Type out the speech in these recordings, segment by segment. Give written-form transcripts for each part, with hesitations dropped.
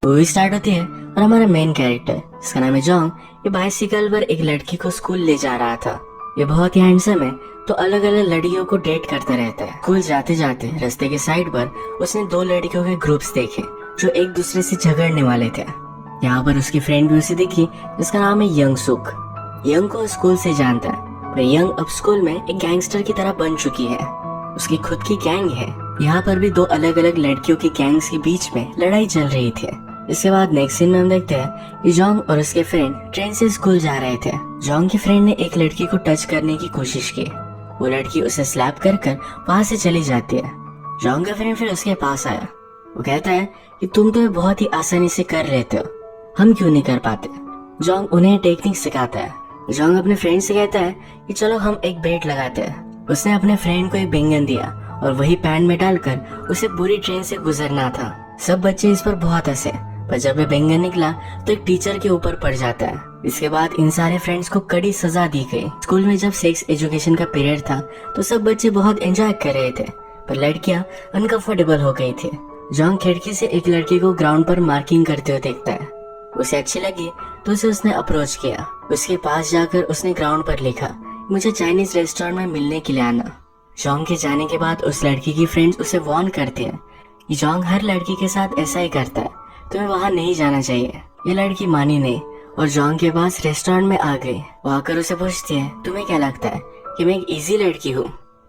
Movie start होती है और हमारा मेन कैरेक्टर, इसका नाम है जॉन्ग, ये बाइसिकल पर एक लड़की को स्कूल ले जा रहा था। ये बहुत ही हैंडसम है, तो अलग अलग लड़कियों को डेट करता रहता है। स्कूल जाते जाते रास्ते के साइड पर उसने दो लड़कियों के ग्रुप्स देखे जो एक दूसरे से झगड़ने वाले थे। यहाँ पर उसकी फ्रेंड भी उसे दिखी, जिसका नाम है यंग सुक। यंग को स्कूल से जानता है, पर यंग अब स्कूल में एक गैंगस्टर की तरह बन चुकी है। उसकी खुद की गैंग है। यहाँ पर भी दो अलग अलग लड़कियों की गैंग्स के बीच में लड़ाई चल रही थी। इसके बाद नेक्स्ट सीन में हम देखते हैं कि जॉन्ग और उसके फ्रेंड ट्रेन से स्कूल जा रहे थे। जॉन्ग के फ्रेंड ने एक लड़की को टच करने की कोशिश की। वो लड़की उसे स्लैप कर वहां से चली जाती है। जॉन्ग का फ्रेंड फिर उसके पास आया। वो कहता है कि तुम तो बहुत ही आसानी से कर लेते हो, हम क्यों नहीं कर पाते। जॉन्ग उन्हें टेक्निक सिखाता है। जॉन्ग अपने फ्रेंड से कहता है कि चलो हम एक बेट लगाते हैं। उसने अपने फ्रेंड को एक बेंगन दिया और वही पैन में डालकर उसे पूरी ट्रेन से गुजरना था। सब बच्चे इस पर बहुत हंसे, पर जब ये बेंगन निकला तो एक टीचर के ऊपर पड़ जाता है। इसके बाद इन सारे फ्रेंड्स को कड़ी सजा दी गई। स्कूल में जब सेक्स एजुकेशन का पीरियड था तो सब बच्चे बहुत एंजॉय कर रहे थे, पर लड़कियां अनकंफर्टेबल हो गई थी। जॉन्ग खिड़की से एक लड़की को ग्राउंड पर मार्किंग करते हुए देखता है। उसे अच्छी लगी तो उसे उसने अप्रोच किया। उसके पास जाकर उसने ग्राउंड पर लिखा, मुझे चाइनीज रेस्टोरेंट में मिलने के लिए आना। जॉन्ग के जाने के बाद उस लड़की की फ्रेंड्स उसे वार्न करते हैं कि जॉन्ग हर लड़की के साथ ऐसा ही करता है, तुम्हें वहाँ नहीं जाना चाहिए। ये लड़की मानी नहीं और जॉन्ग के पास रेस्टोरेंट में आ गई। वो आकर उसे पूछती है, तुम्हें क्या लगता है कि मैं एक इजी लड़की हूँ?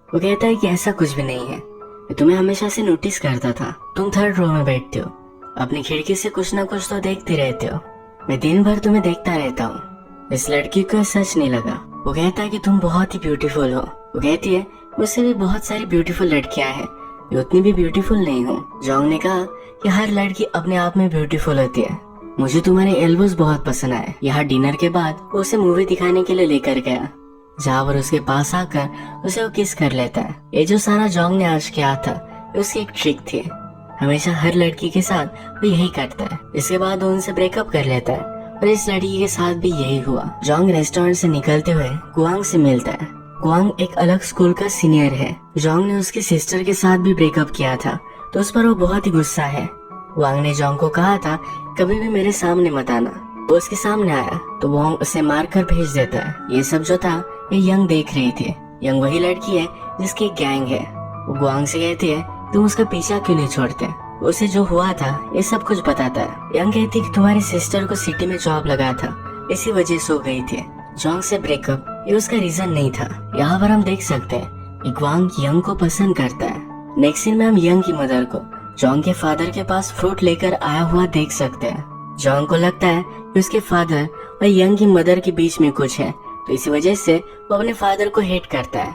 वो कहता है कि ऐसा कुछ भी नहीं है, मैं तुम्हें हमेशा से नोटिस करता था। तुम थर्ड रो में बैठते हो, अपनी खिड़की से कुछ ना कुछ तो देखते रहते हो। मैं दिन भर तुम्हें देखता रहता हूँ। इस लड़की को सच नहीं लगा। वो कहता है कि तुम बहुत ही ब्यूटीफुल हो। वो कहती है, मुझसे भी बहुत सारी ब्यूटीफुल लड़कियां हैं, मैं उतनी भी ब्यूटीफुल नहीं हूँ। जॉन्ग ने कहा कि हर लड़की अपने आप में ब्यूटीफुल होती है। मुझे तुम्हारे एल्बोज बहुत पसंद आए। यहाँ डिनर के बाद वो उसे मूवी दिखाने के लिए लेकर गया, जहाँ पर उसके पास आकर उसे वो किस कर लेता है। ये जो सारा जॉन्ग ने आज किया था उसकी एक ट्रिक थी। हमेशा हर लड़की के साथ वो यही करता है। इसके बाद वो उनसे ब्रेकअप कर लेता है और इस लड़की के साथ भी यही हुआ। जॉन्ग रेस्टोरेंट से निकलते हुए गुआंग से मिलता है। गुआंग एक अलग स्कूल का सीनियर है। जॉन्ग ने उसकी सिस्टर के साथ भी ब्रेकअप किया था, तो उस पर वो बहुत ही गुस्सा है। गुआंग ने जॉन्ग को कहा था कभी भी मेरे सामने मत आना। वो उसके सामने आया तो गुआंग उसे मार कर भेज देता है। ये सब जो था ये यंग देख रही थी। यंग वही लड़की है जिसकी गैंग है। वो गुआंग से कहती है तुम उसका पीछा क्यों नहीं छोड़ते। उसे जो हुआ था ये सब कुछ बताता है। यंग कहती कि तुम्हारी सिस्टर को सिटी में जॉब लगा था, इसी वजह से हो गई थी। जॉन्ग से ब्रेकअप ये उसका रीजन नहीं था। यहाँ पर हम देख सकते हैं कि गुआंग यंग को पसंद करता है। नेक्स्ट सीन में हम यंग की मदर को जॉन्ग के फादर के पास फ्रूट लेकर आया हुआ देख सकते हैं। जॉन्ग को लगता है कि उसके फादर और यंग की मदर के बीच में कुछ है, तो इसी वजह से वो अपने फादर को हेट करता है।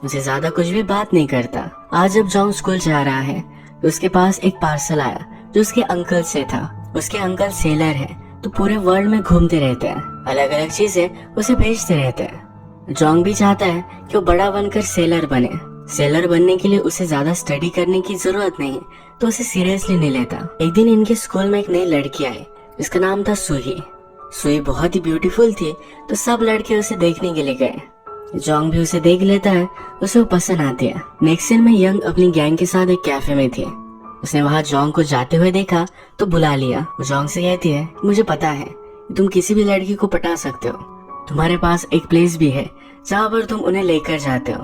उसे ज्यादा कुछ भी बात नहीं करता। आज जब जॉन्ग स्कूल जा रहा है तो उसके पास एक पार्सल आया जो उसके अंकल से था। उसके अंकल सेलर है, तो पूरे वर्ल्ड में घूमते रहते हैं, अलग अलग चीजें उसे भेजते रहते हैं। जॉन्ग भी चाहता है कि वो बड़ा बनकर सेलर बने। सेलर बनने के लिए उसे ज्यादा स्टडी करने की जरूरत नहीं, तो उसे सीरियसली नहीं लेता। एक दिन इनके स्कूल में एक नई लड़की आई जिसका नाम था सुही। सुही बहुत ही ब्यूटीफुल थी, तो सब लड़के उसे देखने के लिए गए। जॉन्ग भी उसे देख लेता है, उसे वो पसंद आती है। नेक्स्ट सीन में यंग अपनी गैंग के साथ एक कैफे में थी। उसने वहाँ जॉन्ग को जाते हुए देखा तो बुला लिया। वो जॉन्ग से कहती है मुझे पता है तुम किसी भी लड़की को पटा सकते हो, तुम्हारे पास एक प्लेस भी है जहाँ पर तुम उन्हें लेकर जाते हो,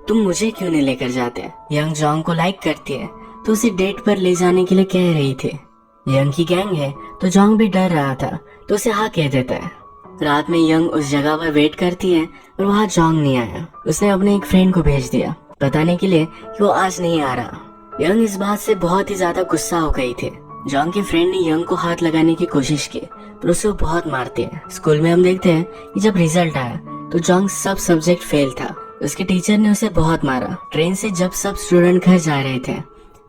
तुम मुझे क्यों नहीं लेकर जाते। यंग जॉन्ग को लाइक करती है तो उसे डेट पर ले जाने के लिए कह रही थी। यंग की गैंग है तो जॉन्ग भी डर रहा था, तो उसे हाँ कह देता है। रात में यंग उस जगह पर वेट करती है और वहाँ जॉन्ग नहीं आया। उसने अपने एक फ्रेंड को भेज दिया बताने के लिए कि वो आज नहीं आ रहा। यंग इस बात से बहुत ही ज्यादा गुस्सा हो गई थी। जॉन्ग के फ्रेंड ने यंग को हाथ लगाने की कोशिश की, पर उसे वो बहुत मारती है। स्कूल में हम देखते हैं कि जब रिजल्ट आया तो जॉन्ग सब सब्जेक्ट फेल था। उसके टीचर ने उसे बहुत मारा। ट्रेन से जब सब स्टूडेंट घर जा रहे थे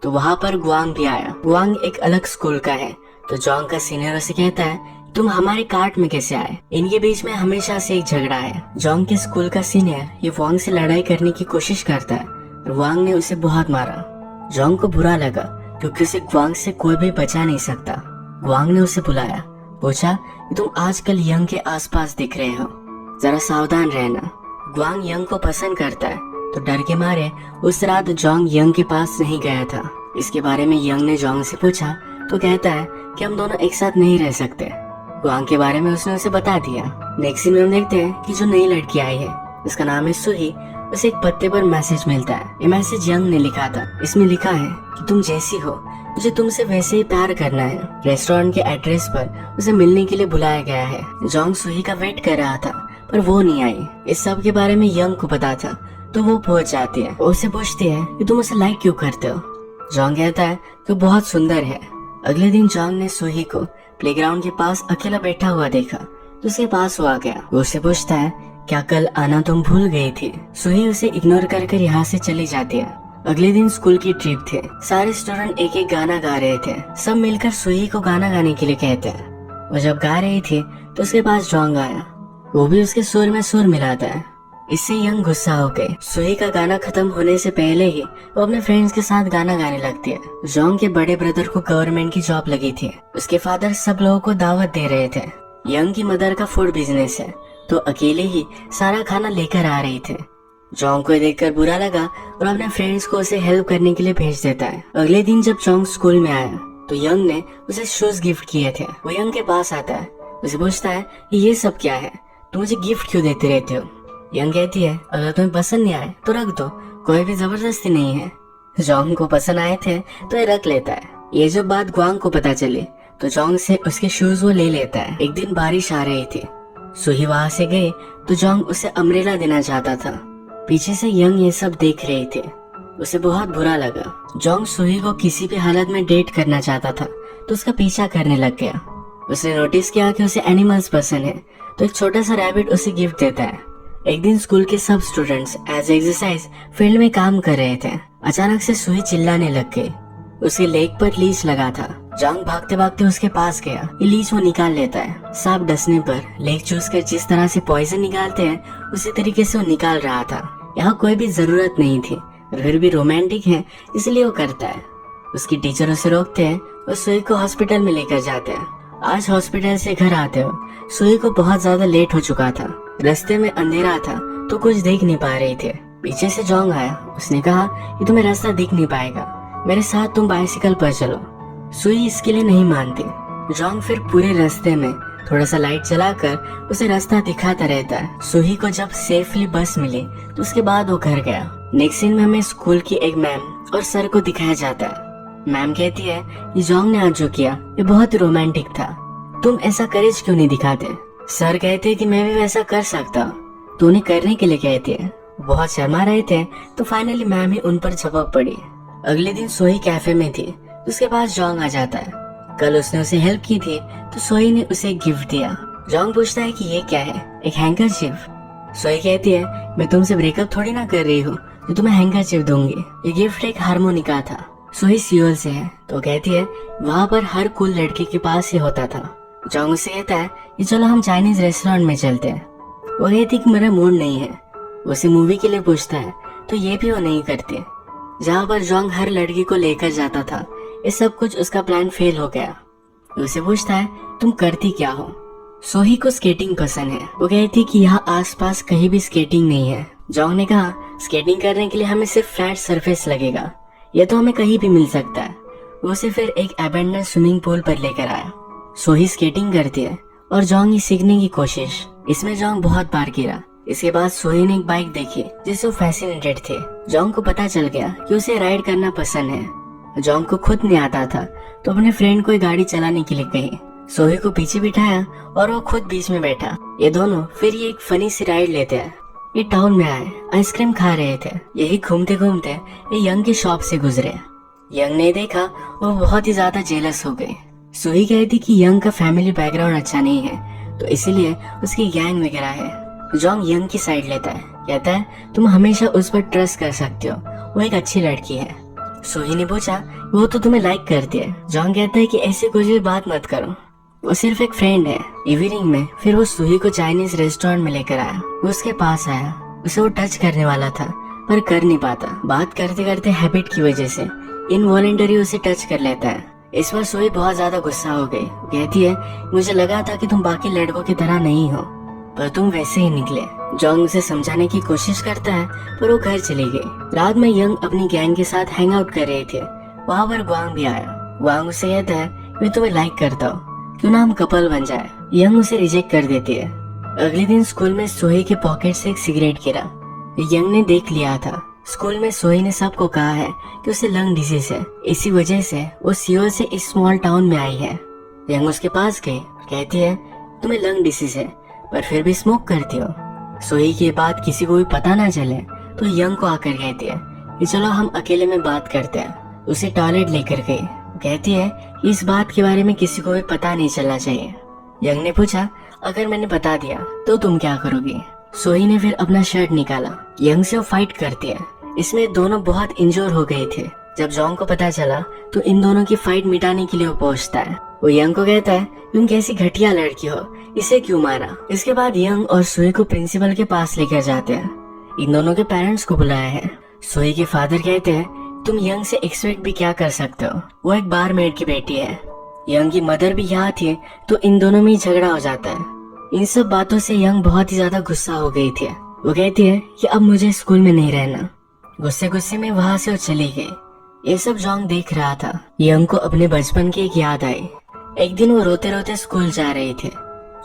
तो वहाँ पर गुआंग भी आया। गुआंग एक अलग स्कूल का है, तो जॉन्ग का सीनियर उसे कहता है तुम हमारे कार्ट में कैसे आए। इनके बीच में हमेशा से एक झगड़ा है। जॉन्ग के स्कूल का सीनियर ये वांग से लड़ाई करने की कोशिश करता है और वांग ने उसे बहुत मारा। जॉन्ग को बुरा लगा क्योंकि उसे ग्वांग से कोई भी बचा नहीं सकता। ग्वांग ने उसे बुलाया, पूछा कि तुम आजकल यंग के आसपास दिख रहे हो, जरा सावधान रहना। ग्वांग यंग को पसंद करता है, तो डर के मारे उस रात जॉन्ग यंग के पास नहीं गया था। इसके बारे में यंग ने जॉन्ग से पूछा तो कहता है कि हम दोनों एक साथ नहीं रह सकते। ग्वांग के बारे में उसने उसे बता दिया। नेक्स्ट सीन में हम देखते हैं कि जो नई लड़की आई है, उसका नाम है सुही, उसे एक पत्ते पर मैसेज मिलता है। ये मैसेज यंग ने लिखा था। इसमें लिखा है कि तुम जैसी हो, मुझे तुमसे वैसे ही प्यार करना है। रेस्टोरेंट के एड्रेस पर उसे मिलने के लिए बुलाया गया है। जॉन्ग सुही का वेट कर रहा था पर वो नहीं आई। इस सब के बारे में यंग को पता था तो वो पहुंच जाती है। वो उससे पूछती है कि तुम उसे लाइक क्यों करते हो। जॉन्ग कहता है कि वो बहुत सुंदर है। अगले दिन जॉन्ग ने सुही को प्लेग्राउंड के पास अकेला बैठा हुआ देखा तो उसके पास वो आ गया। वो उससे पूछता है क्या कल आना तुम भूल गई थी। सुही उसे इग्नोर कर यहाँ से चली जाती है। अगले दिन स्कूल की ट्रिप थे। सारे स्टूडेंट एक एक गाना गा रहे थे। सब मिलकर सुही को गाना गाने के लिए कहते हैं। वो जब गा रही थी तो उसके पास जॉन्ग आया। वो भी उसके सुर में सुर मिलाता है। इससे यंग गुस्सा हो गई। सुही का गाना खत्म होने से पहले ही वो अपने फ्रेंड्स के साथ गाना गाने लगती है। जॉन्ग के बड़े ब्रदर को गवर्नमेंट की जॉब लगी थी। उसके फादर सब लोगों को दावत दे रहे थे। यंग की मदर का फूड बिजनेस है तो अकेले ही सारा खाना लेकर आ रही थे। जॉन्ग को देखकर बुरा लगा और अपने फ्रेंड्स को उसे हेल्प करने के लिए भेज देता है। अगले दिन जब जॉन्ग स्कूल में आया तो यंग ने उसे शूज गिफ्ट किए थे। वो यंग के पास आता है, उसे पूछता है कि ये सब क्या है, तुम मुझे गिफ्ट क्यों देते रहते हो। यंग कहती है अगर तुम्हें पसंद नहीं आए तो रख दो, कोई भी जबरदस्ती नहीं है। जॉन्ग को पसंद आए थे तो ये रख लेता है। ये जब बात ग्वांग को पता चली तो जॉन्ग से उसके शूज वो ले लेता है। एक दिन बारिश आ रही थी। सुही वहाँ से गई तो जॉन्ग उसे अम्ब्रेला देना चाहता था। पीछे से यंग ये सब देख रही थी। उसे बहुत बुरा लगा। जॉन्ग सुही को किसी भी हालत में डेट करना चाहता था तो उसका पीछा करने लग गया। उसने नोटिस किया कि उसे एनिमल्स पसंद है तो एक छोटा सा रैबिट उसे गिफ्ट देता है। एक दिन स्कूल के सब स्टूडेंट्स एज एक्सरसाइज फील्ड में काम कर रहे थे। अचानक से सुही चिल्लाने लग गई। उसके लेग पर लीच लगा था। जॉन्ग भागते भागते उसके पास गया। ये लीच वो निकाल लेता है। सांप डसने पर लेग चूस कर जिस तरह से पॉइजन निकालते हैं उसी तरीके से वो निकाल रहा था। यहाँ कोई भी जरूरत नहीं थी और फिर भी रोमांटिक है इसलिए वो करता है। उसकी टीचर उसे रोकते हैं और सुही को हॉस्पिटल में लेकर जाते हैं। आज हॉस्पिटल से घर आते हो सुही को बहुत ज्यादा लेट हो चुका था। रास्ते में अंधेरा था तो कुछ देख नहीं पा रहे थे। पीछे से जॉन्ग आया। उसने कहा कि तुम्हें रास्ता दिख नहीं पाएगा, मेरे साथ तुम बाइसिकल पर चलो। सुही इसके लिए नहीं मानती। जॉन्ग फिर पूरे रास्ते में थोड़ा सा लाइट जलाकर उसे रास्ता दिखाता रहता है। सुही को जब सेफली बस मिली तो उसके बाद वो घर गया। नेक्स्ट सीन में हमें स्कूल की एक मैम और सर को दिखाया जाता है। मैम कहती है कि जॉन्ग ने आज जो किया ये बहुत ही रोमांटिक था, तुम ऐसा करेज क्यों नहीं दिखाते। सर कहते कि मैं भी वैसा कर सकता, तो उन्हें करने के लिए कहते हैं। बहुत शर्मा रहे थे तो फाइनली मैम ही उन पर झपक पड़ी। अगले दिन सोही कैफे में थी तो उसके पास जॉन्ग आ जाता है। कल उसने उसे हेल्प की थी तो सोही ने उसे एक गिफ्ट दिया। जॉन्ग पूछता है कि ये क्या है, एक हैंकरचीफ। सोही कहती है मैं तुमसे ब्रेकअप थोड़ी ना कर रही हूँ तो तुम्हें हैंकरचीफ दूंगी। ये गिफ्ट एक हारमोनिका था। सोही सियोल से है तो कहती है वहाँ पर हर कूल लड़के के पास ही होता था। जॉन्ग उसे कहता है कि चलो हम चाइनीज रेस्टोरेंट में चलते हैं। वो कहती कि मेरा मूड नहीं है। उसे मूवी के लिए पूछता है तो ये भी वो नहीं करती। जहाँ पर जॉन्ग हर लड़की को लेकर जाता था ये सब कुछ उसका प्लान फेल हो गया। उसे पूछता है तुम करती क्या हो। सोही को स्केटिंग पसंद है। वो कहती कि यहाँ आसपास कहीं भी स्केटिंग नहीं है। जॉन्ग ने कहा स्केटिंग करने के लिए हमें सिर्फ फ्लैट सरफेस लगेगा, यह तो हमें कहीं भी मिल सकता है। वो उसे फिर एक अबैंडन स्विमिंग पूल पर लेकर आया। सोही स्केटिंग करती है और जॉन्ग ये सीखने की कोशिश। इसमें जॉन्ग बहुत बार गिरा। इसके बाद सोही ने एक बाइक देखी जिससे वो फैसिनेटेड थे। जॉन्ग को पता चल गया कि उसे राइड करना पसंद है। जॉन्ग को खुद नहीं आता था तो अपने फ्रेंड को गाड़ी चलाने के लिए कही। सोही को पीछे बिठाया और वो खुद बीच में बैठा। ये दोनों फिर ये एक फनी सी राइड लेते हैं। ये टाउन में आए, आइसक्रीम खा रहे थे। यही घूमते घूमते ये यंग की शॉप से गुजरे। यंग ने देखा वो बहुत ही ज्यादा जेलस हो गई। सोही कहती कि यंग का फैमिली बैकग्राउंड अच्छा नहीं है तो इसीलिए उसकी गैंग वगैरह है। जॉन्ग यंग की साइड लेता है, कहता है तुम हमेशा उस पर ट्रस्ट कर सकते हो, वो एक अच्छी लड़की है। सोही ने पूछा वो तो तुम्हें लाइक करती है। जॉन्ग कहता है कि ऐसे कुछ भी बात मत करो, वो सिर्फ एक फ्रेंड है। इवनिंग में फिर वो सोही को चाइनीज रेस्टोरेंट में लेकर आया। वो उसके पास आया। उसे वो टच करने वाला था पर कर नहीं पाता। बात करते करते हैबिट की वजह से इनवॉलेंटरी उसे टच कर लेता है। इस बार सोही बहुत ज्यादा गुस्सा हो गई। कहती है मुझे लगा था कि तुम बाकी लड़कों की तरह नहीं हो पर तुम वैसे ही निकले। जॉन्ग उसे समझाने की कोशिश करता है पर वो घर चली गई। रात में यंग अपनी गैंग के साथ हैंग आउट कर रहे थे। वहाँ पर ग्वांग भी आया। ग्वांग उसे कहता है मैं तुम्हें लाइक करता हूँ, क्यों ना हम कपल बन जाए। यंग उसे रिजेक्ट कर देती है। अगले दिन स्कूल में सोही के पॉकेट से एक सिगरेट गिरा। यंग ने देख लिया था। स्कूल में सोही ने सबको कहा है कि उसे लंग डिजीज है, इसी वजह से वो सियोल से इस स्मॉल टाउन में आई है। यंग उसके पास गई, कहती है तुम्हें लंग डिसीज है पर फिर भी स्मोक करती हो। सोही की बात किसी को भी पता ना चले तो यंग को आकर कहती है कि चलो हम अकेले में बात करते हैं। उसे टॉयलेट लेकर गई। कहती है कि इस बात के बारे में किसी को भी पता नहीं चलना चाहिए। यंग ने पूछा अगर मैंने बता दिया तो तुम क्या करोगी। सोही ने फिर अपना शर्ट निकाला। यंग से वो फाइट करती है। इसमें दोनों बहुत इंजोर हो गए थे। जब जोंग को पता चला तो इन दोनों की फाइट मिटाने के लिए वो पहुंचता है। वो यंग को कहता है तुम कैसी घटिया लड़की हो, इसे क्यों मारा। इसके बाद यंग और सोही को प्रिंसिपल के पास लेकर जाते हैं। इन दोनों के पेरेंट्स को बुलाया है। सोही के फादर कहते हैं तुम यंग से एक्सपेक्ट भी क्या कर सकते हो, वो एक बारमेड की बेटी है। यंग की मदर भी यहाँ थी तो इन दोनों में ही झगड़ा हो जाता है। इन सब बातों से यंग बहुत ही ज्यादा गुस्सा हो गई थी। वो कहती है कि अब मुझे स्कूल में नहीं रहना। गुस्से गुस्से में वहाँ से वो चली गई। ये सब जोंग देख रहा था। यंग को अपने बचपन की एक याद आई। एक दिन वो रोते रोते स्कूल जा रही थी।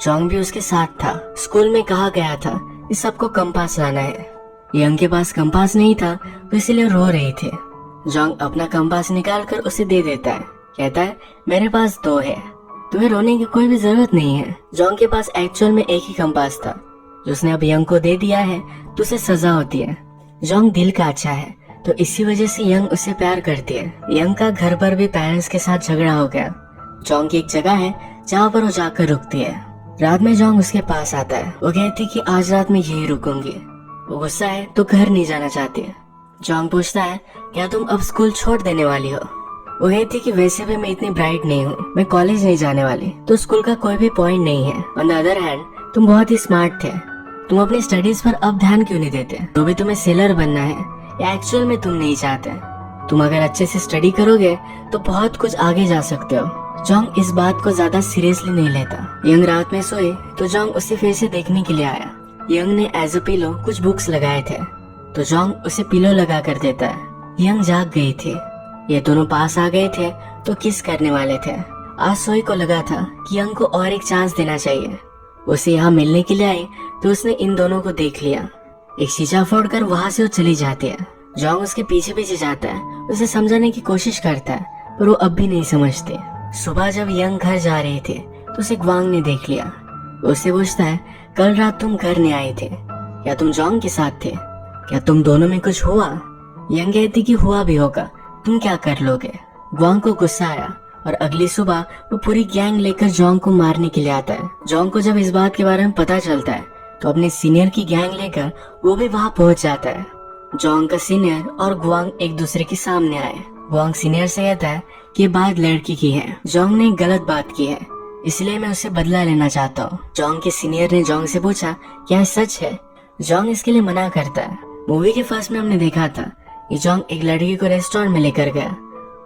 जोंग भी उसके साथ था। स्कूल में कहा गया था कि सबको कंपास लाना है। यंग के पास कंपास नहीं था तो इसलिए रो रही थी। जोंग अपना कंपास निकाल कर उसे दे देता है। कहता है मेरे पास 2 है, तुम्हें रोने की कोई भी जरूरत नहीं है। जोंग के पास एक्चुअल में एक ही कंपास था जो उसने अब यंग को दे दिया है तो उसे सजा होती है। जोंग दिल का अच्छा है तो इसी वजह से यंग उसे प्यार करती है। यंग का घर पर भी पेरेंट्स के साथ झगड़ा हो गया। जोंग की एक जगह है जहाँ पर वो जाकर रुकती है। रात में जोंग उसके पास आता है। वो कहती कि आज रात में यही रुकूंगी। वो गुस्सा है तो घर नहीं जाना चाहती। जोंग पूछता है क्या तुम अब स्कूल छोड़ देने वाली हो। वो कहती कि वैसे भी मैं इतनी ब्राइट नहीं हूँ, मैं कॉलेज नहीं जाने वाली तो स्कूल का कोई भी पॉइंट नहीं है। ऑन द अदर हैंड तुम बहुत ही स्मार्ट थे, तुम अपनी स्टडीज पर अब ध्यान क्यों नहीं देते। तो भी तुम्हें सेलर बनना है या एक्चुअल में तुम नहीं चाहते। तुम अगर अच्छे से स्टडी करोगे तो बहुत कुछ आगे जा सकते हो। जोंग इस बात को ज्यादा सीरियसली नहीं लेता। यंग रात में सोए तो जोंग उसे फिर से देखने के लिए आया। यंग ने एज अ पिलो कुछ बुक्स लगाए थे तो जोंग उसे पिलो लगा कर देता है। यंग जाग गई थी। ये दोनों पास आ गए थे तो किस करने वाले थे। आज सोई को लगा था कि यंग को और एक चांस देना चाहिए। उसे यहाँ मिलने के लिए आई तो उसने इन दोनों को देख लिया। एक शीशा फोड़कर वहाँ से वो चली जाती है। जोंग उसके पीछे पीछे जाता है, उसे समझाने की कोशिश करता है पर वो अब भी नहीं समझते। सुबह जब यंग घर जा रहे थे तो उसे ग्वांग ने देख लिया। उससे पूछता है कल रात तुम घर नहीं आए थे, क्या तुम जोंग के साथ थे, क्या तुम दोनों में कुछ हुआ। यंग कहती कि हुआ भी होगा, तुम क्या कर लोगे। ग्वांग को गुस्सा आया और अगली सुबह वो पूरी गैंग लेकर जोंग को मारने के लिए आता है। जोंग को जब इस बात के बारे में पता चलता है तो अपने सीनियर की गैंग लेकर वो भी वहाँ पहुँच जाता है। जोंग का सीनियर और ग्वांग एक दूसरे के सामने आए। ग्वांग सीनियर से कहता है कि ये बात लड़की की है, जोंग ने गलत बात की है इसलिए मैं उससे बदला लेना चाहता हूँ। जोंग के सीनियर ने जोंग से पूछा क्या ये सच है। जोंग इसके लिए मना करता है। मूवी के फर्स्ट में हमने देखा था कि जोंग एक लड़की को रेस्टोरेंट में लेकर गया,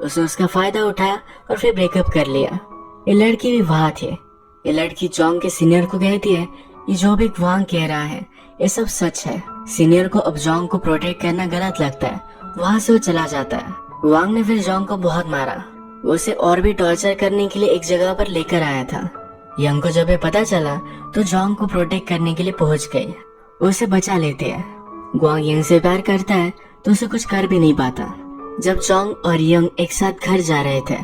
उसने उसका फायदा उठाया और फिर ब्रेकअप कर लिया। ये लड़की भी वहाँ थी। ये लड़की जोंग के सीनियर को कहती है कि जो भी ग्वांग कह रहा है ये सब सच है। सीनियर को अब जोंग को प्रोटेक्ट करना गलत लगता है, वहाँ से वो चला जाता है। ग्वांग ने फिर जोंग को बहुत मारा। वो उसे और भी टॉर्चर करने के लिए एक जगह पर लेकर आया था। यंग को जब ये पता चला तो जोंग को प्रोटेक्ट करने के लिए पहुंच गई। वो उसे बचा लेते हैं। ग्वांग यंग से प्यार करता है तो उसे कुछ कर भी नहीं पाता। जब जोंग और यंग एक साथ घर जा रहे थे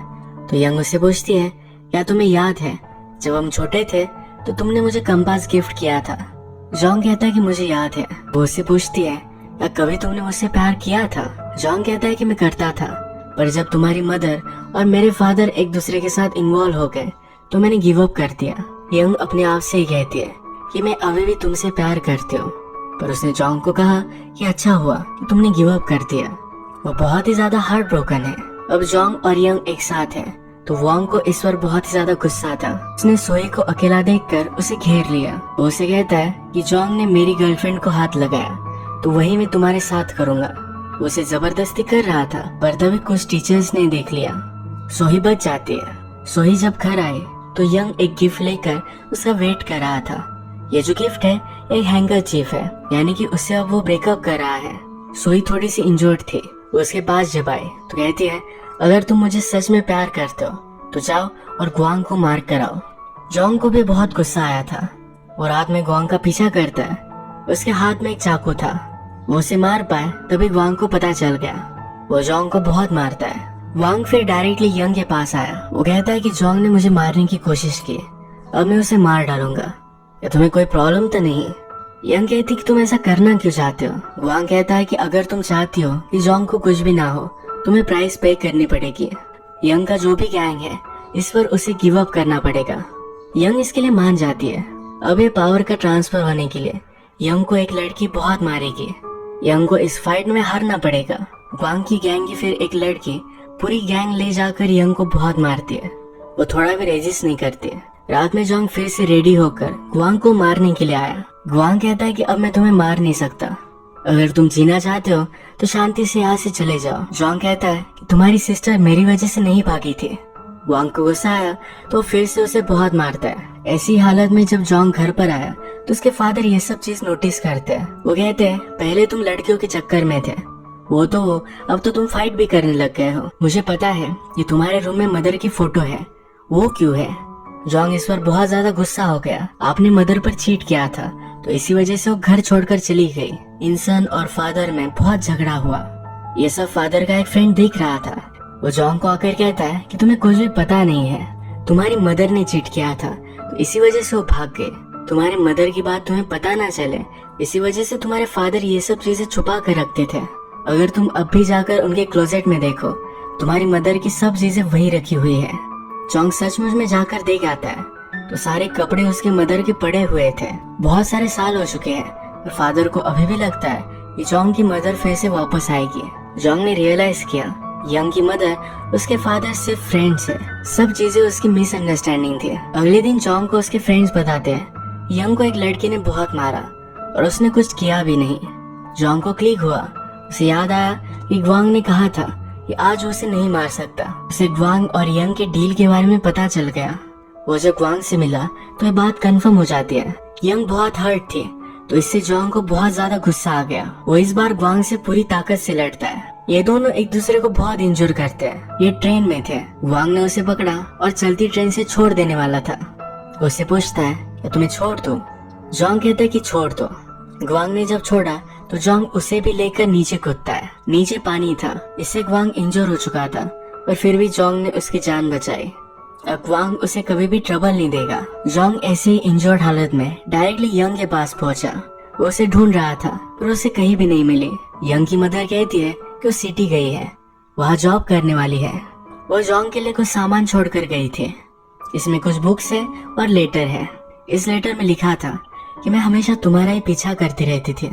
तो यंग उससे पूछती है क्या तुम्हें याद है जब हम छोटे थे तो तुमने मुझे कंपास गिफ्ट किया था। जोंग कहता है कि मुझे याद है। वो उससे पूछती है क्या कभी तुमने मुझसे प्यार किया था। जोंग कहता है कि मैं करता था पर जब तुम्हारी मदर और मेरे फादर एक दूसरे के साथ इन्वॉल्व हो गए तो मैंने गिव अप कर दिया। यंग अपने आप से ही कहती है कि मैं अभी भी तुमसे प्यार करती हूँ, पर उसने जोंग को कहा कि अच्छा हुआ कि तुमने गिव अप कर दिया। वो बहुत ही ज्यादा हार्ट ब्रोकन है। अब जोंग और यंग एक साथ हैं तो वांग को इस पर बहुत ही ज्यादा गुस्सा था। उसने सोई को अकेला देखकर उसे घेर लिया। वो उसे कहता है कि जोंग ने मेरी गर्लफ्रेंड को हाथ लगाया तो वही मैं तुम्हारे साथ करूंगा। वो उसे जबरदस्ती कर रहा था पर तभी कुछ टीचर्स ने देख लिया। सोही बच जाती है। सोही जब घर आए तो यंग एक गिफ्ट लेकर उसका वेट कर रहा था। ये जो गिफ्ट है एक हैंकरचीफ है, यानी कि उससे अब वो ब्रेकअप कर रहा है। सोही थोड़ी सी इंजर्ड थी। वो उसके पास जब आई तो कहती है अगर तुम मुझे सच में प्यार करते हो तो जाओ और ग्वांग को मार कर आओ। जोंग को भी बहुत गुस्सा आया था। वो रात में ग्वांग का पीछा करता है। उसके हाथ में एक चाकू था, वो उसे मार पाए तभी ग्वांग को पता चल गया। वो जोंग को बहुत मारता है। ग्वांग फिर डायरेक्टली यंग के पास आया। वो कहता है कि जोंग ने मुझे मारने की कोशिश की, अब मैं उसे मार डालूंगा। क्या तुम्हें कोई प्रॉब्लम तो नहीं? यंग कहती कि तुम ऐसा करना क्यों चाहते हो? ग्वांग कहता है कि अगर तुम चाहती हो कि जोंग को कुछ भी ना हो, तुम्हें प्राइस पे करनी पड़ेगी। यंग का जो भी गैंग है इस पर उसे गिव अप करना पड़ेगा। यंग इसके लिए मान जाती है। अब ये पावर का ट्रांसफर होने के लिए यंग को एक लड़की बहुत मारेगी। यंग को इस फाइट में हारना पड़ेगा। ग्वांग की गैंग की फिर एक लड़की पूरी गैंग ले जाकर यंग को बहुत मारती है। वो थोड़ा भी रेजिस्ट नहीं करती है। रात में जोंग फिर से रेडी होकर ग्वांग को मारने के लिए आया। ग्वांग कहता है कि अब मैं तुम्हें मार नहीं सकता, अगर तुम जीना चाहते हो तो शांति से यहाँ से चले जाओ। जोंग कहता है कि तुम्हारी सिस्टर मेरी वजह से नहीं भागी थी। ग्वांग को गुस्सा आया तो फिर से उसे बहुत मारता है। ऐसी हालत में जब जोंग घर पर आया तो उसके फादर ये सब चीज नोटिस करते हैं। वो कहते हैं पहले तुम लड़कियों के चक्कर में थे, वो तो हो, अब तो तुम फाइट भी करने लग गए हो। मुझे पता है ये तुम्हारे रूम में मदर की फोटो है, वो क्यों है? जोंग इस पर बहुत ज्यादा गुस्सा हो गया। आपने मदर पर चीट किया था तो इसी वजह से वो घर छोड़कर चली गई। इंसान और फादर में बहुत झगड़ा हुआ। ये सब फादर का एक फ्रेंड देख रहा था। वो जोंग को आकर कहता है कि तुम्हें कुछ भी पता नहीं है, तुम्हारी मदर ने चीट किया था तो इसी वजह से वो भाग गए। तुम्हारे मदर की बात तुम्हें पता ना चले, इसी वजह से तुम्हारे फादर ये सब चीजें छुपा कर रखते थे। अगर तुम अब भी जाकर उनके क्लोजेट में देखो, तुम्हारी मदर की सब चीजें वही रखी हुई है। जोंग सचमुच में जाकर देख आता है तो सारे कपड़े उसके मदर के पड़े हुए थे। बहुत सारे साल हो चुके हैं और फादर को अभी भी लगता है कि जोंग की मदर फिर से वापस आएगी। जोंग ने रियलाइज किया यंग की मदर उसके फादर सिर्फ फ्रेंड्स है। सब चीजें उसकी मिसअंडरस्टैंडिंग थी। अगले दिन जोंग को उसके फ्रेंड्स बताते हैं यंग को एक लड़की ने बहुत मारा और उसने कुछ किया भी नहीं। जोंग को क्लिक हुआ। उसे याद आया कि ग्वांग ने कहा था कि आज उसे नहीं मार सकता। उसे ग्वांग और यंग के डील के बारे में पता चल गया। वो जब ग्वांग से मिला तो ये बात कंफर्म हो जाती है। यंग बहुत हर्ट थी तो इससे जोंग को बहुत ज्यादा गुस्सा आ गया। वो इस बार ग्वांग से पूरी ताकत से लड़ता है। ये दोनों एक दूसरे को बहुत इंजोर करते हैं। ये ट्रेन में थे। ग्वांग ने उसे पकड़ा और चलती ट्रेन से छोड़ देने वाला था। उससे पूछता है क्या तुम्हें छोड़ दूं? जोंग कहता है कि छोड़ दो। ग्वांग ने जब छोड़ा तो जोंग उसे भी लेकर नीचे कूदता है। नीचे पानी था, इससे ग्वांग इंजोर हो चुका था, पर फिर भी जोंग ने उसकी जान बचाई। अब ग्वांग उसे कभी भी ट्रबल नहीं देगा। जोंग ऐसे ही इंजर्ड हालत में डायरेक्टली यंग के पास पहुंचा। वो उसे ढूंढ रहा था पर उसे कहीं भी नहीं मिली। यंग की मदर कहती है कि वो सिटी गई है, वहाँ जॉब करने वाली है। वो जोंग के लिए कुछ सामान छोड़कर गई थी। इसमें कुछ बुक्स है और लेटर है। इस लेटर में लिखा था कि मैं हमेशा तुम्हारा ही पीछा करती रहती थी।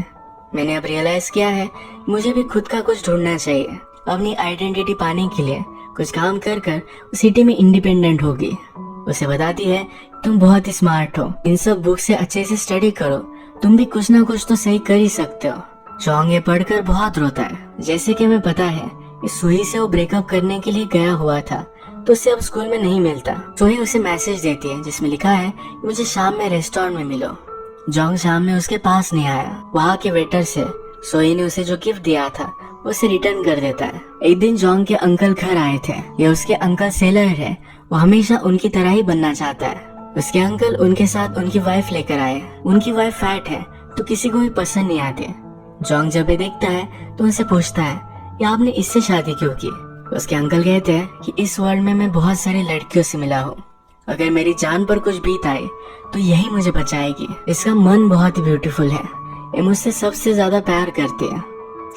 मैंने अब रियलाइज किया है मुझे भी खुद का कुछ ढूंढना चाहिए। अपनी आइडेंटिटी पाने के लिए कुछ काम कर कर सिटी में इंडिपेंडेंट होगी। उसे बताती है तुम बहुत ही स्मार्ट हो, इन सब बुक से अच्छे से स्टडी करो, तुम भी कुछ ना कुछ तो सही कर ही सकते हो। जोंग ये पढ़कर बहुत रोता है। जैसे कि हमें पता है इस सुही से वो ब्रेकअप करने के लिए गया हुआ था तो उसे अब स्कूल में नहीं मिलता। सुही उसे मैसेज देती है जिसमें लिखा है मुझे शाम में रेस्टोरेंट में मिलो। जोंग शाम में उसके पास नहीं आया। वहाँ के वेटर से सोही ने उसे जो गिफ्ट दिया था उसे रिटर्न कर देता है। एक दिन जोंग के अंकल घर आए थे। ये उसके अंकल सेलर है, वो हमेशा उनकी तरह ही बनना चाहता है। उसके अंकल उनके साथ उनकी वाइफ लेकर आए। उनकी वाइफ फैट है तो किसी को भी पसंद नहीं आती। जोंग जब ये देखता है तो उनसे पूछता है कि आपने इससे शादी क्यों की? उसके अंकल कहते हैं कि इस वर्ल्ड में मैं बहुत सारी लड़कियों से मिला हूँ, अगर मेरी जान पर कुछ बीत आए तो यही मुझे बचाएगी। इसका मन बहुत ही ब्यूटीफुल है, ये मुझसे सबसे ज्यादा प्यार करती है।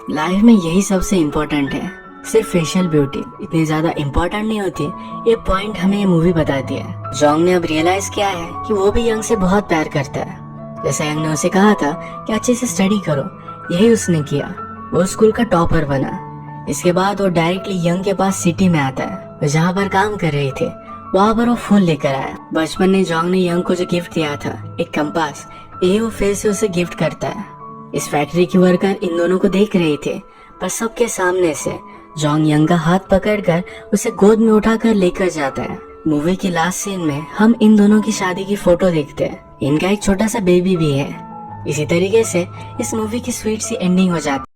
लाइफ में यही सबसे इम्पोर्टेंट है। सिर्फ फेशियल ब्यूटी इतनी ज्यादा इम्पोर्टेंट नहीं होती, ये पॉइंट हमें ये मूवी बताती है। जोंग ने अब रियलाइज किया है कि वो भी यंग से बहुत प्यार करता है। जैसे यंग ने उसे कहा था कि अच्छे से स्टडी करो, यही उसने किया। वो स्कूल का टॉपर बना। इसके बाद वो डायरेक्टली यंग के पास सिटी में आता है। वो जहाँ पर काम कर रही थी वहाँ पर वो फूल लेकर आया। बचपन में जोंग ने यंग को जो गिफ्ट दिया था, एक कंपास, ये वो फिर से उसे गिफ्ट करता है। इस फैक्ट्री की वर्कर इन दोनों को देख रहे थे, पर सबके सामने से जोंग यंग का हाथ पकड़कर उसे गोद में उठाकर लेकर जाता है। मूवी की लास्ट सीन में हम इन दोनों की शादी की फोटो देखते हैं। इनका एक छोटा सा बेबी भी है। इसी तरीके से इस मूवी की स्वीट सी एंडिंग हो जाती है।